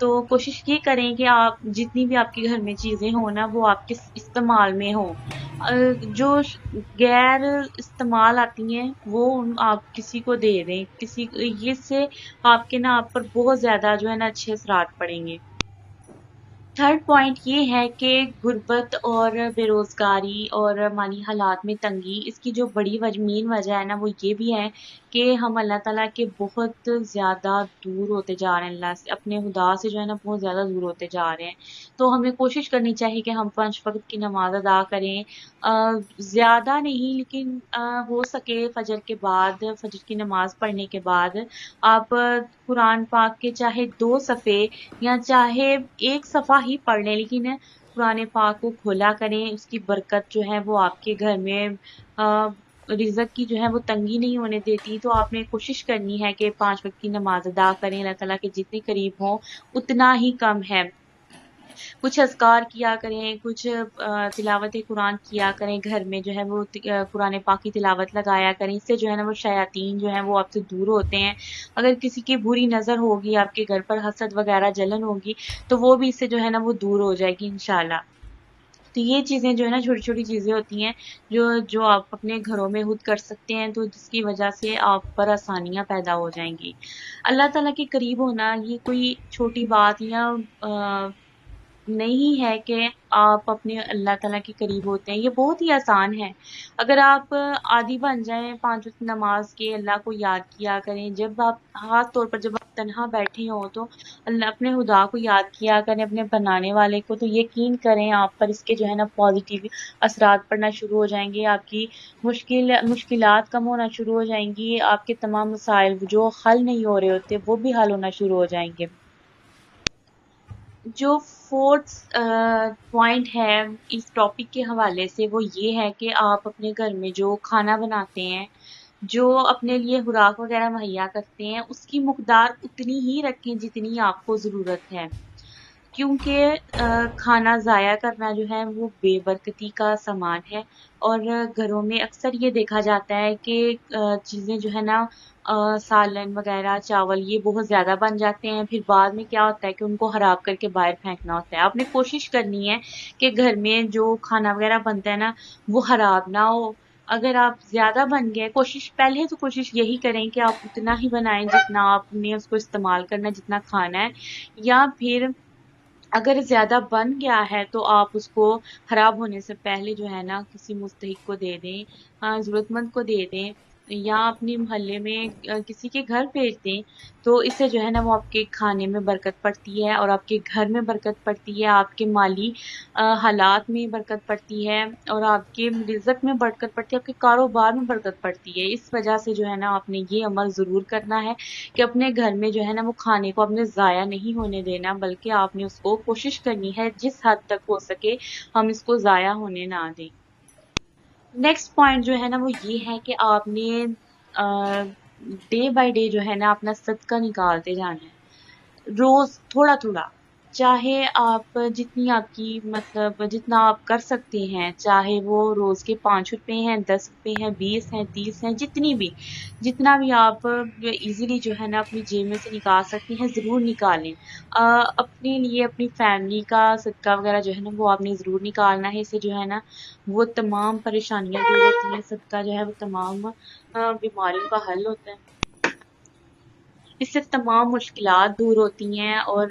تو کوشش یہ کریں کہ آپ جتنی بھی آپ کے گھر میں چیزیں ہوں نا وہ آپ کے استعمال میں ہوں. جو غیر استعمال آتی ہیں وہ آپ کسی کو دے دیں. یہ سے آپ کے نا آپ پر بہت زیادہ جو ہے نا اچھے اثرات پڑیں گے. تھرڈ پوائنٹ یہ ہے کہ غربت اور بے روزگاری اور مالی حالات میں تنگی، اس کی جو بڑی مین وجہ ہے نا وہ یہ بھی ہے کہ ہم اللہ تعالیٰ کے بہت زیادہ دور ہوتے جا رہے ہیں. اللہ سے، اپنے خدا سے جو ہے نا بہت زیادہ دور ہوتے جا رہے ہیں. تو ہمیں کوشش کرنی چاہیے کہ ہم 5 وقت کی نماز ادا کریں. زیادہ نہیں لیکن ہو سکے فجر کے بعد، فجر کی نماز پڑھنے کے بعد آپ قرآن پاک کے چاہے 2 صفحے یا چاہے ایک صفحہ ہی پڑھ لیں، لیکن قرآن پاک کو کھولا کریں. اس کی برکت جو ہے وہ آپ کے گھر میں رزق کی جو ہے وہ تنگی نہیں ہونے دیتی. تو آپ نے کوشش کرنی ہے کہ 5 وقت کی نماز ادا کریں. اللہ تعالیٰ کے جتنے قریب ہوں اتنا ہی کم ہے. کچھ اذکار کیا کریں، کچھ تلاوت قرآن کیا کریں. گھر میں جو ہے وہ قرآن پاک کی تلاوت لگایا کریں. اس سے جو ہے نا وہ شیاطین جو ہیں وہ آپ سے دور ہوتے ہیں. اگر کسی کی بری نظر ہوگی آپ کے گھر پر، حسد وغیرہ جلن ہوگی، تو وہ بھی اس سے جو ہے نا وہ دور ہو جائے گی انشاءاللہ. تو یہ چیزیں جو ہے نا چھوٹی چھوٹی چیزیں ہوتی ہیں جو آپ اپنے گھروں میں خود کر سکتے ہیں، تو جس کی وجہ سے آپ پر آسانیاں پیدا ہو جائیں گی. اللہ تعالیٰ کے قریب ہونا یہ کوئی چھوٹی بات یا نہیں ہے کہ آپ اپنے اللہ تعالیٰ کے قریب ہوتے ہیں. یہ بہت ہی آسان ہے. اگر آپ عادی بن جائیں 5 وقت نماز کے، اللہ کو یاد کیا کریں. جب آپ، خاص طور پر جب آپ تنہا بیٹھے ہوں تو اپنے خدا کو یاد کیا کریں، اپنے بنانے والے کو. تو یقین کریں آپ پر اس کے جو ہے نا پازیٹیو اثرات پڑنا شروع ہو جائیں گے. آپ کی مشکلات کم ہونا شروع ہو جائیں گی. آپ کے تمام مسائل جو حل نہیں ہو رہے ہوتے وہ بھی حل ہونا شروع ہو جائیں گے. جو فورتھ پوائنٹ ہے اس ٹاپک کے حوالے سے وہ یہ ہے کہ آپ اپنے گھر میں جو کھانا بناتے ہیں، جو اپنے لیے خوراک وغیرہ مہیا کرتے ہیں، اس کی مقدار اتنی ہی رکھیں جتنی آپ کو ضرورت ہے. کیونکہ کھانا ضائع کرنا جو ہے وہ بے برکتی کا سامان ہے. اور گھروں میں اکثر یہ دیکھا جاتا ہے کہ چیزیں جو ہے نا سالن وغیرہ، چاول، یہ بہت زیادہ بن جاتے ہیں. پھر بعد میں کیا ہوتا ہے کہ ان کو خراب کر کے باہر پھینکنا ہوتا ہے. آپ نے کوشش کرنی ہے کہ گھر میں جو کھانا وغیرہ بنتا ہے نا وہ خراب نہ ہو. اگر آپ زیادہ بن گئے، کوشش یہی کریں کہ آپ اتنا ہی بنائیں جتنا آپ نے اس کو استعمال کرنا ہے، جتنا کھانا ہے. یا پھر اگر زیادہ بن گیا ہے تو آپ اس کو خراب ہونے سے پہلے جو ہے نا کسی مستحق کو دے دیں، ضرورت مند کو دے دیں، یا اپنے محلے میں کسی کے گھر بھیج دیں. تو اس سے جو ہے نا وہ آپ کے کھانے میں برکت پڑتی ہے، اور آپ کے گھر میں برکت پڑتی ہے، آپ کے مالی حالات میں برکت پڑتی ہے، اور آپ کے رزق میں برکت پڑتی ہے، آپ کے کاروبار میں برکت پڑتی ہے. اس وجہ سے جو ہے نا آپ نے یہ عمل ضرور کرنا ہے کہ اپنے گھر میں جو ہے نا وہ کھانے کو آپ نے ضائع نہیں ہونے دینا، بلکہ آپ نے اس کو کوشش کرنی ہے جس حد تک ہو سکے ہم اس کو ضائع ہونے نہ دیں. نیکسٹ پوائنٹ جو ہے نا وہ یہ ہے کہ آپ نے ڈے بائی ڈے جو ہے نا اپنا صدقہ نکالتے جانا ہے. روز تھوڑا تھوڑا، چاہے آپ جتنی آپ کی مطلب جتنا آپ کر سکتے ہیں، چاہے وہ روز کے 5 روپے ہیں، 10 روپے ہیں، 20 ہیں، 30 ہیں، جتنا بھی آپ ایزیلی جو ہے نا اپنی جیب میں سے نکال سکتے ہیں ضرور نکالیں. اپنے لیے، اپنی فیملی کا صدقہ وغیرہ جو ہے نا وہ آپ نے ضرور نکالنا ہے. اسے جو ہے نا وہ تمام پریشانیاں دور ہوتی ہیں. صدقہ جو ہے وہ تمام بیماریوں کا حل ہوتا ہے. اس سے تمام مشکلات دور ہوتی ہیں، اور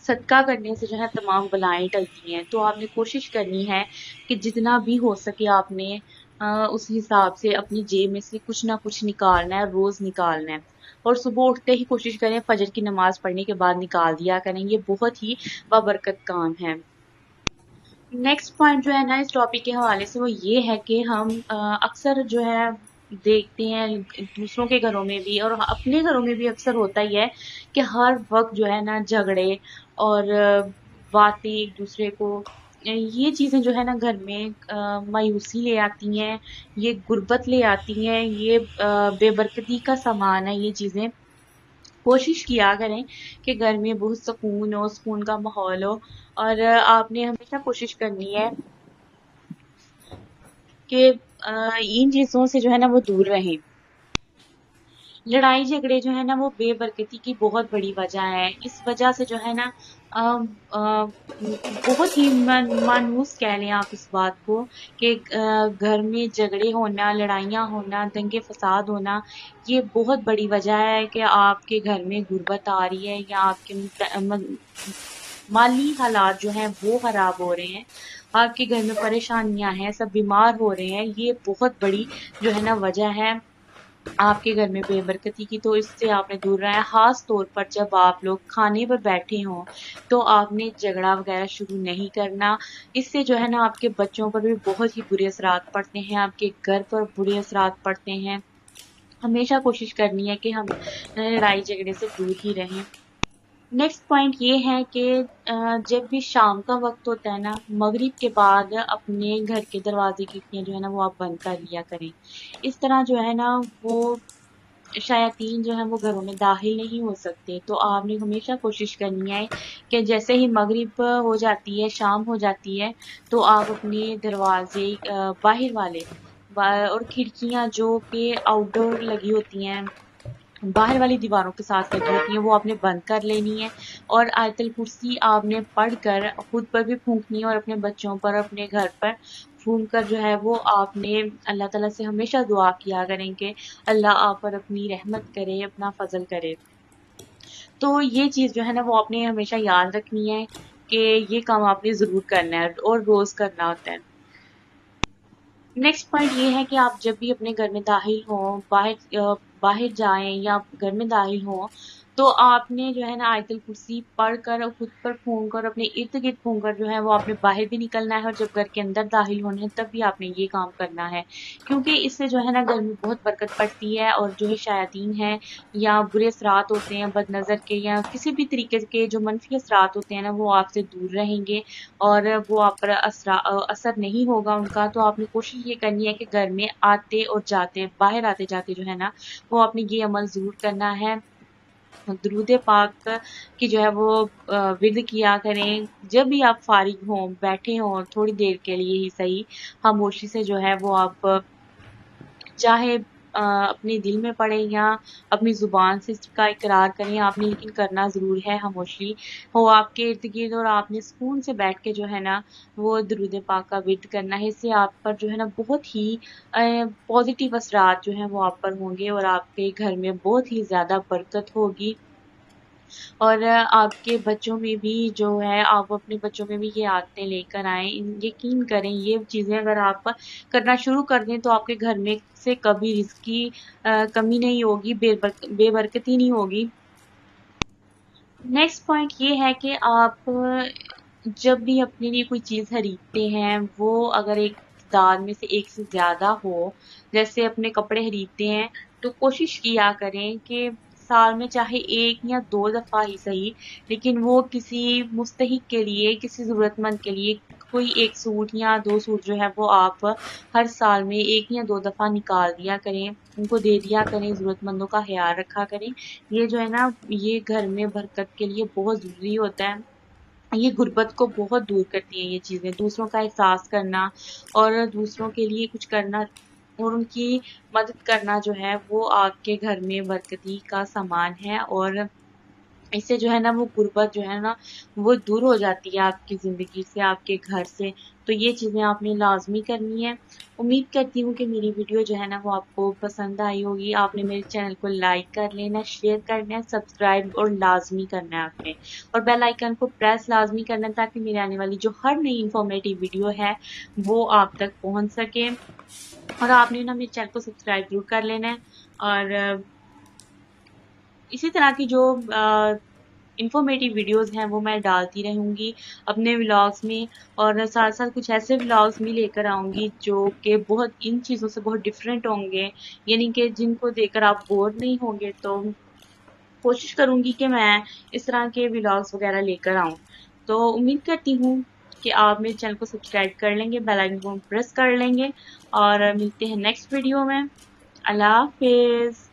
صدقہ کرنے سے جو ہے تمام بلائیں ٹلتی ہیں. تو آپ نے کوشش کرنی ہے کہ جتنا بھی ہو سکے آپ نے اس حساب سے اپنی جیب میں سے کچھ نہ کچھ نکالنا ہے، روز نکالنا ہے. اور صبح اٹھتے ہی کوشش کریں فجر کی نماز پڑھنے کے بعد نکال دیا کریں. یہ بہت ہی بابرکت کام ہے. نیکسٹ پوائنٹ جو ہے نا اس ٹاپک کے حوالے سے وہ یہ ہے کہ ہم اکثر جو ہے دیکھتے ہیں دوسروں کے گھروں میں بھی اور اپنے گھروں میں بھی اکثر ہوتا ہی ہے کہ ہر وقت جو ہے نا جھگڑے اور باتیں ایک دوسرے کو، یہ چیزیں جو ہے نا گھر میں مایوسی لے آتی ہیں، یہ غربت لے آتی ہیں، یہ بے برکتی کا سامان ہے. یہ چیزیں کوشش کیا کریں کہ گھر میں بہت سکون ہو، سکون کا ماحول ہو. اور آپ نے ہمیشہ کوشش کرنی ہے کہ ان چیزوں سے جو ہے نا وہ دور رہیں. لڑائی جھگڑے جو ہے نا وہ بے برکتی کی بہت بڑی وجہ ہے. اس وجہ سے جو ہے نا آم، بہت ہی مانوس کہہ لیں آپ اس بات کو کہ گھر میں جھگڑے ہونا، لڑائیاں ہونا، دنگے فساد ہونا، یہ بہت بڑی وجہ ہے کہ آپ کے گھر میں غربت آ رہی ہے یا آپ کے مالی حالات جو ہیں وہ خراب ہو رہے ہیں، آپ کے گھر میں پریشانیاں ہیں، سب بیمار ہو رہے ہیں. یہ بہت بڑی جو ہے نا وجہ ہے آپ کے گھر میں بے برکتی کی. تو اس سے آپ نے دور رہنا ہے. خاص طور پر جب آپ لوگ کھانے پر بیٹھے ہوں تو آپ نے جھگڑا وغیرہ شروع نہیں کرنا. اس سے جو ہے نا آپ کے بچوں پر بھی بہت ہی برے اثرات پڑتے ہیں، آپ کے گھر پر برے اثرات پڑتے ہیں. ہمیشہ کوشش کرنی ہے کہ ہم لڑائی جھگڑے سے دور ہی رہیں. نیکسٹ پوائنٹ یہ ہے کہ جب بھی شام کا وقت ہوتا ہے نا، مغرب کے بعد اپنے گھر کے دروازے کھڑکیاں جو ہے نا وہ آپ بند کر لیا کریں. اس طرح جو ہے نا وہ شیاطین جو ہیں وہ گھروں میں داخل نہیں ہو سکتے. تو آپ نے ہمیشہ کوشش کرنی ہے کہ جیسے ہی مغرب ہو جاتی ہے، شام ہو جاتی ہے، تو آپ اپنے دروازے باہر والے اور کھڑکیاں جو کہ آؤٹ ڈور لگی ہوتی ہیں، باہر والی دیواروں کے ساتھ لگی ہوتی ہیں، وہ آپ نے بند کر لینی ہے. اور آیت الکرسی آپ نے پڑھ کر خود پر بھی پھونکنی ہے اور اپنے بچوں پر، اپنے گھر پر پھونک کر جو ہے وہ آپ نے اللہ تعالیٰ سے ہمیشہ دعا کیا کریں کہ اللہ آپ پر اپنی رحمت کرے، اپنا فضل کرے. تو یہ چیز جو ہے نا وہ آپ نے ہمیشہ یاد رکھنی ہے کہ یہ کام آپ نے ضرور کرنا ہے اور روز کرنا ہوتا ہے. نیکسٹ پوائنٹ یہ ہے کہ آپ جب بھی اپنے گھر میں داخل ہوں، باہر جائیں یا گھر میں داخل ہوں، تو آپ نے جو ہے نا آیت الکرسی پڑھ کر اور خود پر پھونک کر اپنے ارد گرد پھونک کر جو ہے وہ آپ نے باہر بھی نکلنا ہے، اور جب گھر کے اندر داخل ہونا ہے تب بھی آپ نے یہ کام کرنا ہے. کیونکہ اس سے جو ہے نا گھر میں بہت برکت پڑتی ہے، اور جو ہے شیاطین ہیں یا برے اثرات ہوتے ہیں بد نظر کے یا کسی بھی طریقے کے جو منفی اثرات ہوتے ہیں نا وہ آپ سے دور رہیں گے اور وہ آپ پر اثر نہیں ہوگا ان کا. تو آپ نے کوشش یہ کرنی ہے کہ گھر میں آتے اور جاتے، باہر آتے جاتے جو ہے نا وہ آپ نے یہ عمل ضرور کرنا ہے. درود پاک کی جو ہے وہ ورد کیا کریں. جب بھی آپ فارغ ہوں، بیٹھے ہوں، تھوڑی دیر کے لیے ہی صحیح، خاموشی سے جو ہے وہ آپ چاہے اپنے دل میں پڑھیں یا اپنی زبان سے اس کا اقرار کریں، آپ نے لیکن کرنا ضرور ہے. خاموشی ہو آپ کے ارد گرد اور آپ نے سکون سے بیٹھ کے جو ہے نا وہ درود پاک کا ورد کرنا ہے. اس سے آپ پر جو ہے نا بہت ہی پازیٹیو اثرات جو ہیں وہ آپ پر ہوں گے اور آپ کے گھر میں بہت ہی زیادہ برکت ہوگی. اور آپ کے بچوں میں بھی جو ہے آپ اپنے بچوں میں بھی یہ عادتیں لے کر آئیں. یقین کریں یہ چیزیں اگر آپ کرنا شروع کر دیں تو آپ کے گھر میں سے کبھی رزق کی کمی نہیں ہوگی، بے برکتی نہیں ہوگی. نیکسٹ پوائنٹ یہ ہے کہ آپ جب بھی اپنے لیے کوئی چیز خریدتے ہیں، وہ اگر ایک تعداد میں سے ایک سے زیادہ ہو، جیسے اپنے کپڑے خریدتے ہیں تو کوشش کیا کریں کہ سال میں چاہے ایک یا دو دفعہ ہی صحیح، لیکن وہ کسی مستحق کے لیے، کسی ضرورت مند کے لیے کوئی ایک سوٹ یا دو سوٹ جو ہے وہ آپ ہر سال میں ایک یا دو دفعہ نکال دیا کریں، ان کو دے دیا کریں، ضرورت مندوں کا خیال رکھا کریں. یہ جو ہے نا یہ گھر میں برکت کے لیے بہت ضروری ہوتا ہے. یہ غربت کو بہت دور کرتی ہیں یہ چیزیں، دوسروں کا احساس کرنا اور دوسروں کے لیے کچھ کرنا اور ان کی مدد کرنا جو ہے وہ آپ کے گھر میں برکتی کا سامان ہے. اور اس سے جو ہے نا وہ غربت جو ہے نا وہ دور ہو جاتی ہے آپ کی زندگی سے، آپ کے گھر سے. تو یہ چیزیں آپ نے لازمی کرنی ہے. امید کرتی ہوں کہ میری ویڈیو جو ہے نا وہ آپ کو پسند آئی ہوگی. آپ نے میرے چینل کو لائک کر لینا، شیئر کرنا ہے، سبسکرائب اور لازمی کرنا ہے آپ نے، اور بیل آئیکن کو پریس لازمی کرنا ہے تاکہ میرے آنے والی جو ہر نئی انفارمیٹیو ویڈیو ہے وہ آپ تک پہنچ سکے. اور آپ نے نا میرے چینل کو سبسکرائب ضرور کر لینا ہے. اور اسی طرح کی جو انفارمیٹیو ویڈیوز ہیں وہ میں ڈالتی رہوں گی اپنے ولاگز میں، اور ساتھ ساتھ کچھ ایسے ولاگز بھی لے کر آؤں گی جو کہ بہت ان چیزوں سے بہت ڈفرینٹ ہوں گے، یعنی کہ جن کو دیکھ کر آپ بور نہیں ہوں گے. تو کوشش کروں گی کہ میں اس طرح کے ولاگز وغیرہ لے کر آؤں. تو امید کرتی ہوں کہ آپ میرے چینل کو سبسکرائب کر لیں گے، بیل آئیکن کو پریس کر لیں گے، اور ملتے ہیں نیکسٹ ویڈیو میں. اللہ حافظ.